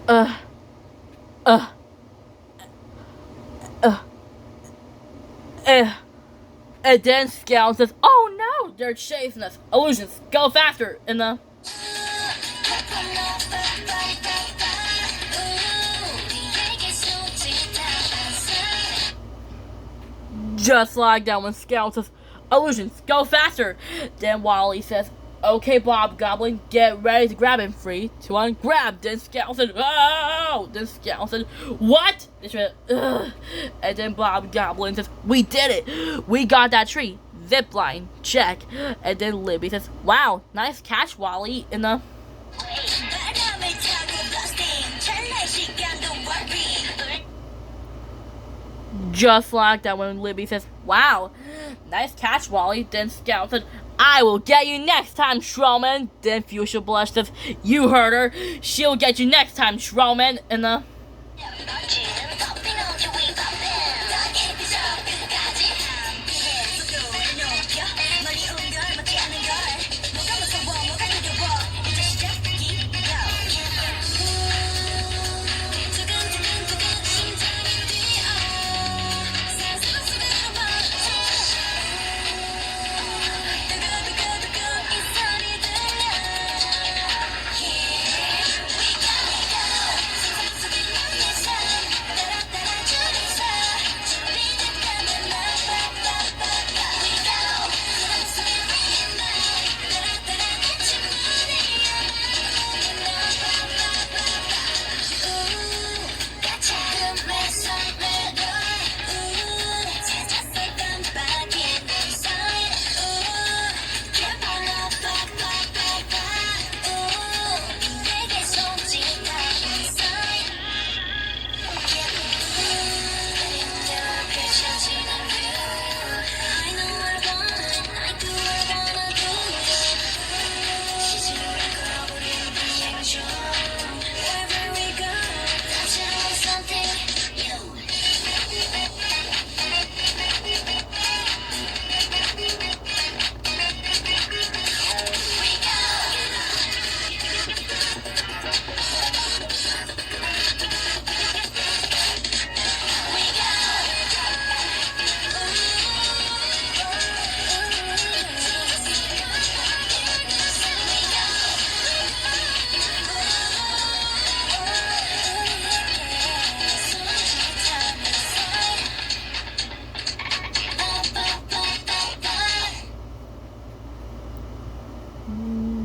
Uh, uh, uh, uh. And then Scout says, "Oh no, they're chasing us. Illusions, go faster!" And just like that when Scout says, "Illusions, go faster!" Then Wally says, "Okay, Bob Goblin, get ready to grab him. 3, 2, 1, grab!" Then Scout said, "Oh!" Then Scout said, "What?" Ugh. And then Bob Goblin says, "We did it! We got that tree. Zipline, check." And then Libby says, "Wow, nice catch, Wally." In the just like that when Libby says, "Wow, nice catch, Wally." Then Scout said, "I will get you next time, Shroman." Then Fuchsia Blush says, "You heard her. She'll get you next time, Shroman." In the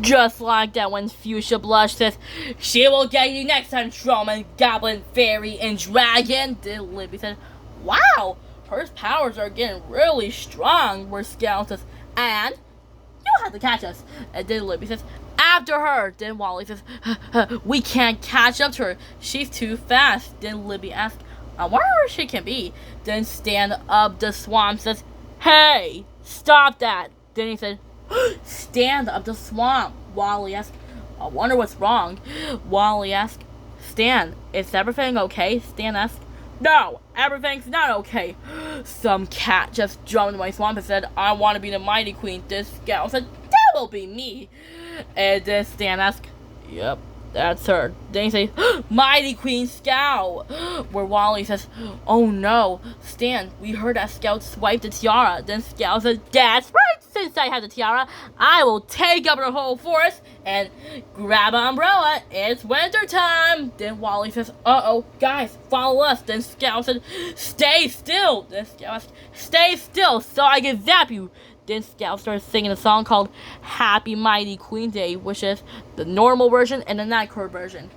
just like that when Fuchsia Blush says, "She will get you next time, Shroman, Goblin, Fairy, and Dragon." Then Libby said, "Wow, her powers are getting really strong." Where Scout says, "And you'll have to catch us." And then Libby says, "After her." Then Wally says, "We can't catch up to her. She's too fast." Then Libby asks, "I wonder where she can be." Then Stand Up the Swamp says, "Hey, stop that." Then he said, "Stand Up the Swamp." Wally asks, "I wonder what's wrong." Wally asks, "Stan, is everything okay?" Stan asks, "No, everything's not okay." Some cat just jumped in my swamp and said, "I want to be the Mighty Queen." This gal said, "That will be me." And then Stan asks, "Yep, that's her." Then he says, "Mighty Queen Scout." Where Wally says, "Oh no, Stan, we heard that Scout swiped the tiara." Then Scout says, "That's right. Since I have the tiara, I will take up the whole forest and grab an umbrella. It's winter time." Then Wally says, "Uh-oh, guys, follow us." Then Scout said, "Stay still." Then Scout says, "Stay still so I can zap you." Then Scout started singing a song called Happy Mighty Queen Day, which is the normal version and the Nightcore version.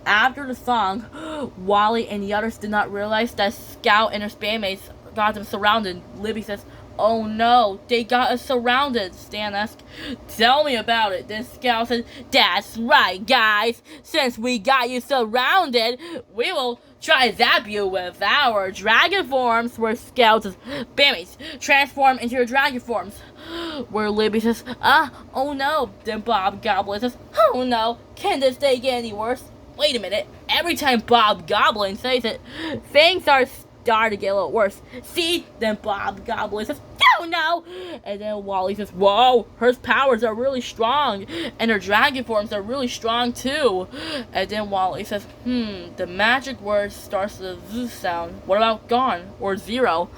After the song, Wally and the others did not realize that Scout and her bandmates got them surrounded. Libby says, "Oh no, they got us surrounded." Stan asks, "Tell me about it." Then Scout says, "That's right, guys. Since we got you surrounded, we will try to zap you with our dragon forms." Where Scout says, "Bammies, transform into your dragon forms." Where Libby says, "Oh no." Then Bob Goblin says, "Oh no, can this day get any worse?" Wait a minute, every time Bob Goblin says it, things are starting to get a little worse. See? Then Bob Goblin says, Oh no! And then Wally says, whoa, her powers are really strong. And her dragon forms are really strong too. And then Wally says, the magic word starts with a Z sound. What about gone or zero?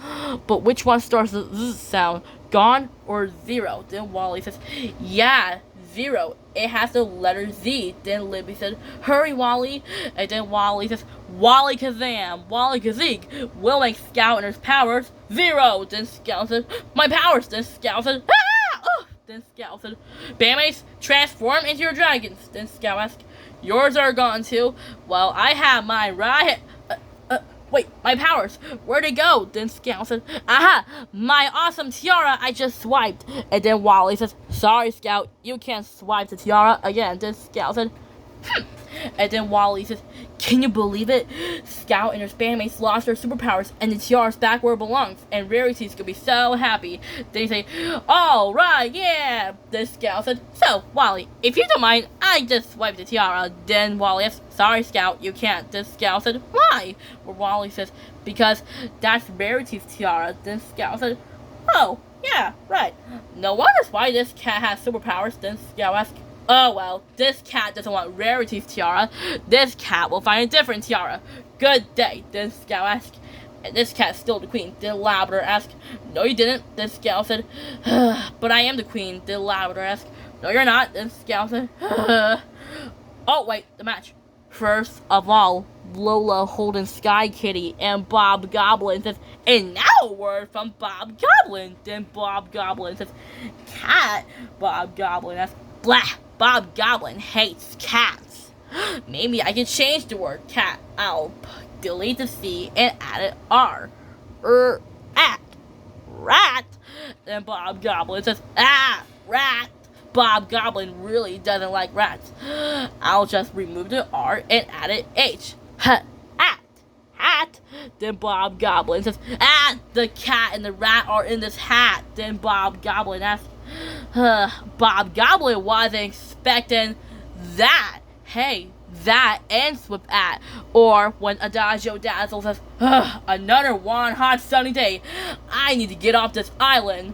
But which one starts with a Z sound? Gone or zero? Then Wally says, yeah, zero. It has the letter Z. Then Libby said, hurry, Wally. And then Wally says, Wally Kazam, Wally Kazik, will make Scout and his powers zero. Then Scout said, my powers. Then Scout said, ah! Oh! Then Scout said, Bamace, transform into your dragons. Then Scout asked, yours are gone too. Well, I have mine right. Wait, my powers, where'd they go? Then Scout said, aha, my awesome tiara I just swiped. And then Wally says, sorry, Scout, you can't swipe the tiara again. Then Scout said, And then Wally says, can you believe it? Scout and her bandmates lost their superpowers and the tiara's back where it belongs. And Rarity's gonna be so happy. They say, alright, yeah. Then Scout said, so, Wally, if you don't mind, I just swiped the tiara. Then Wally says, sorry, Scout, you can't. Then Scout said, why? Or Wally says, because that's Rarity's tiara. Then Scout said, oh, yeah, right. No wonders why this cat has superpowers. Then Scout asked, oh well, this cat doesn't want Rarity's tiara. This cat will find a different tiara. Good day. Then Scout asked, and this cat stole the queen. Then Labrador asked, no you didn't. Then Scout said, but I am the queen. Then Labrador asked, no you're not. Then Scout said, oh wait, the match. First of all, Lola holding Sky Kitty and Bob Goblin says, and now a word from Bob Goblin. Then Bob Goblin says, cat. Bob Goblin asks, blah. Bob Goblin hates cats. Maybe I can change the word cat. I'll delete the C and add an R. At. Rat. Then Bob Goblin says, rat. Bob Goblin really doesn't like rats. I'll just remove the R and add an H. Hat. Then Bob Goblin says, the cat and the rat are in this hat. Then Bob Goblin asks, Bob Goblin wasn't expecting that. Hey, that ends with at. Or when Adagio Dazzle says, another one hot sunny day. I need to get off this island.